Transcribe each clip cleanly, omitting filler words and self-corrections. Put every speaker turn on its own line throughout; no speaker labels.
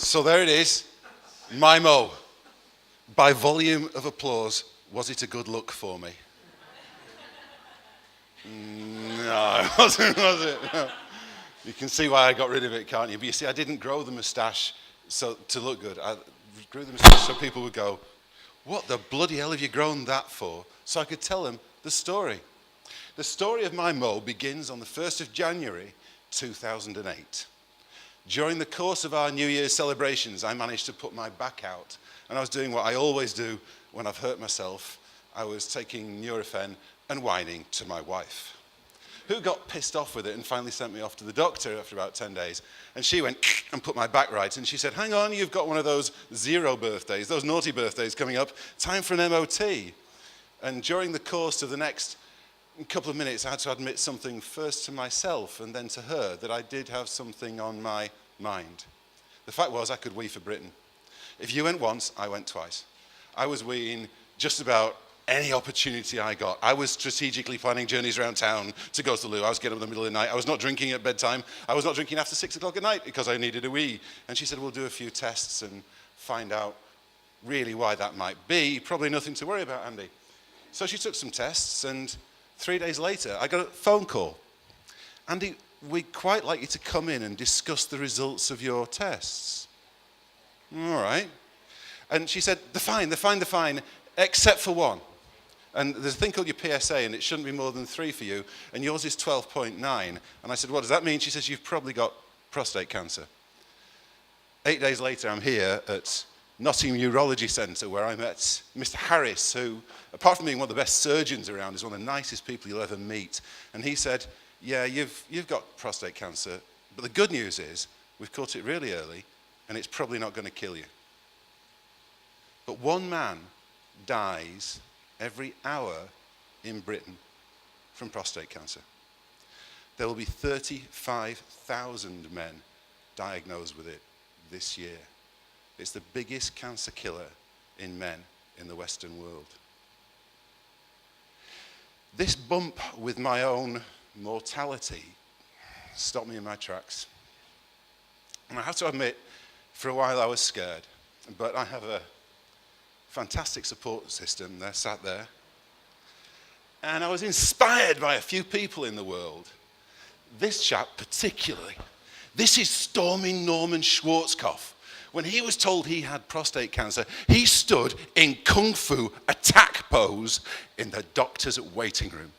So there it is, my mo. By volume of applause, was it a good look for me? No, it wasn't, was it? No. You can see why I got rid of it, can't you? But you see, I didn't grow the moustache to look good. I grew the moustache so people would go, what the bloody hell have you grown that for? So I could tell them the story. The story of my mo begins on the 1st of January, 2008. During the course of our New Year's celebrations, I managed to put my back out. And I was doing what I always do when I've hurt myself. I was taking Nurofen and whining to my wife, who got pissed off with it and finally sent me off to the doctor after about 10 days. And she went and put my back right. And she said, hang on, you've got one of those 0 birthdays, those naughty birthdays coming up. Time for an MOT. And during the course of the next couple of minutes, I had to admit something first to myself and then to her, that I did have something on my mind. The fact was, I could wee for Britain. If you went once, I went twice. I was weeing just about any opportunity I got. I was strategically planning journeys around town to go to the loo. I was getting up in the middle of the night. I was not drinking at bedtime. I was not drinking after 6 o'clock at night because I needed a wee. And she said, we'll do a few tests and find out really why that might be. Probably nothing to worry about, Andy. So she took some tests, and 3 days later, I got a phone call. Andy, we'd quite like you to come in and discuss the results of your tests. All right. And she said, they're fine, except for one. And there's a thing called your PSA, and it shouldn't be more than 3 for you, and yours is 12.9. And I said, what does that mean? She says, you've probably got prostate cancer. 8 days later, I'm here at Nottingham Urology Centre, where I met Mr. Harris, who, apart from being one of the best surgeons around, is one of the nicest people you'll ever meet. And he said, yeah, you've got prostate cancer, but the good news is we've caught it really early, and it's probably not going to kill you. But one man dies every hour in Britain from prostate cancer. There will be 35,000 men diagnosed with it this year. It's the biggest cancer killer in men in the Western world. This bump with my own mortality stopped me in my tracks. And I have to admit, for a while I was scared, but I have a fantastic support system. They're sat there. And I was inspired by a few people in the world. This chap particularly. This is Stormy Norman Schwarzkopf. When he was told he had prostate cancer, he stood in kung fu attack pose in the doctor's waiting room.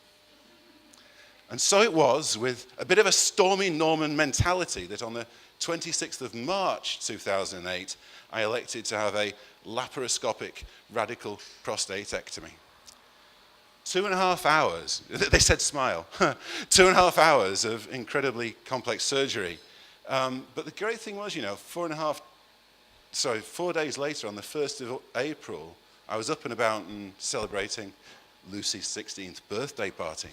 And so it was with a bit of a Stormy Norman mentality that on the 26th of March 2008, I elected to have a laparoscopic radical prostatectomy. 2.5 hours, they said smile, 2.5 hours of incredibly complex surgery. But the great thing was, 4 days later, on the 1st of April, I was up and about and celebrating Lucy's 16th birthday party.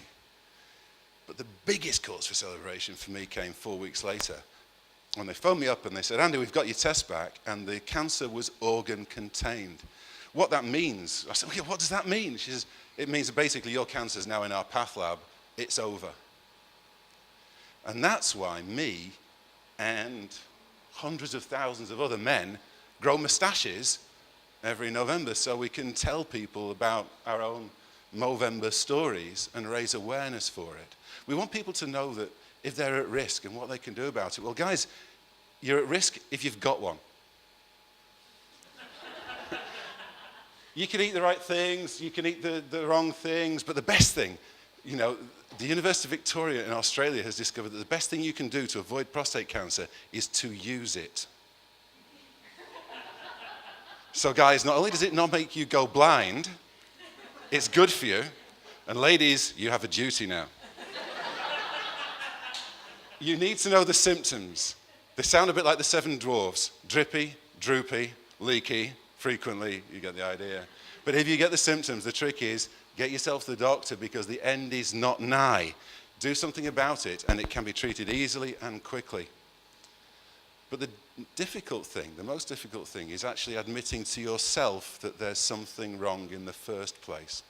But the biggest cause for celebration for me came 4 weeks later, when they phoned me up and they said, Andy, we've got your test back, and the cancer was organ contained. What that means, I said, well, what does that mean? She says, it means that basically your cancer is now in our path lab, it's over. And that's why me and hundreds of thousands of other men grow moustaches every November, so we can tell people about our own Movember stories and raise awareness for it. We want people to know that if they're at risk and what they can do about it. Well, guys, you're at risk if you've got one. You can eat the right things, you can eat the wrong things, but the best thing, the University of Victoria in Australia has discovered that the best thing you can do to avoid prostate cancer is to use it. So guys, not only does it not make you go blind, it's good for you. And ladies, you have a duty now. You need to know the symptoms. They sound a bit like the 7 dwarfs. Drippy, droopy, leaky, frequently, you get the idea. But if you get the symptoms, the trick is get yourself to the doctor because the end is not nigh. Do something about it and it can be treated easily and quickly. But the most difficult thing is actually admitting to yourself that there's something wrong in the first place.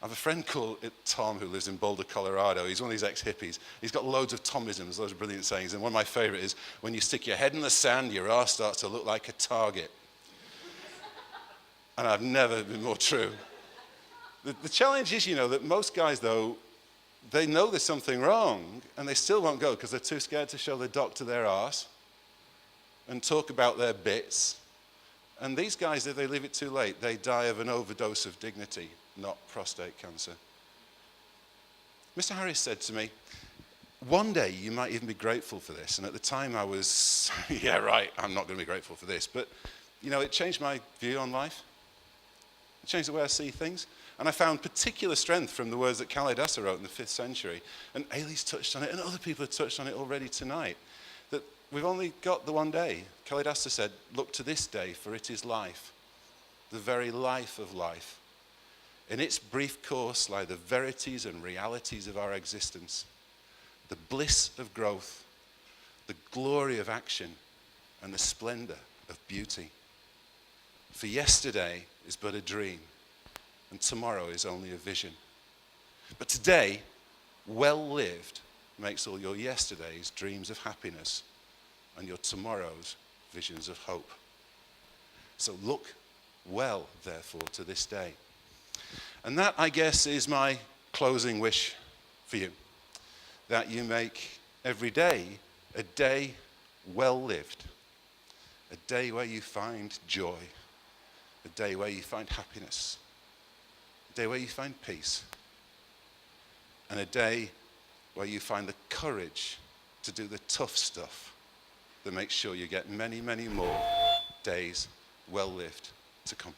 I have a friend called Tom who lives in Boulder, Colorado. He's one of these ex-hippies. He's got loads of Tomisms, loads of brilliant sayings. And one of my favorite is, when you stick your head in the sand, your arse starts to look like a target. And I've never been more true. The challenge is, that most guys, though, they know there's something wrong, and they still won't go because they're too scared to show the doctor their arse and talk about their bits. And these guys, if they leave it too late, they die of an overdose of dignity, not prostate cancer. Mr. Harris said to me, one day you might even be grateful for this. And at the time I was, yeah, right, I'm not going to be grateful for this. But, it changed my view on life. It changed the way I see things. And I found particular strength from the words that Kalidasa wrote in the 5th century. And Ailey's touched on it, and other people have touched on it already tonight. That we've only got the one day. Kalidasa said, look to this day, for it is life, the very life of life. In its brief course lie the verities and realities of our existence, the bliss of growth, the glory of action, and the splendor of beauty. For yesterday is but a dream, and tomorrow is only a vision. But today, well lived, makes all your yesterdays dreams of happiness and your tomorrows visions of hope. So look well, therefore, to this day. And that, I guess, is my closing wish for you, that you make every day a day well lived, a day where you find joy, a day where you find happiness, a day where you find peace, and a day where you find the courage to do the tough stuff that makes sure you get many, many more days well lived to come.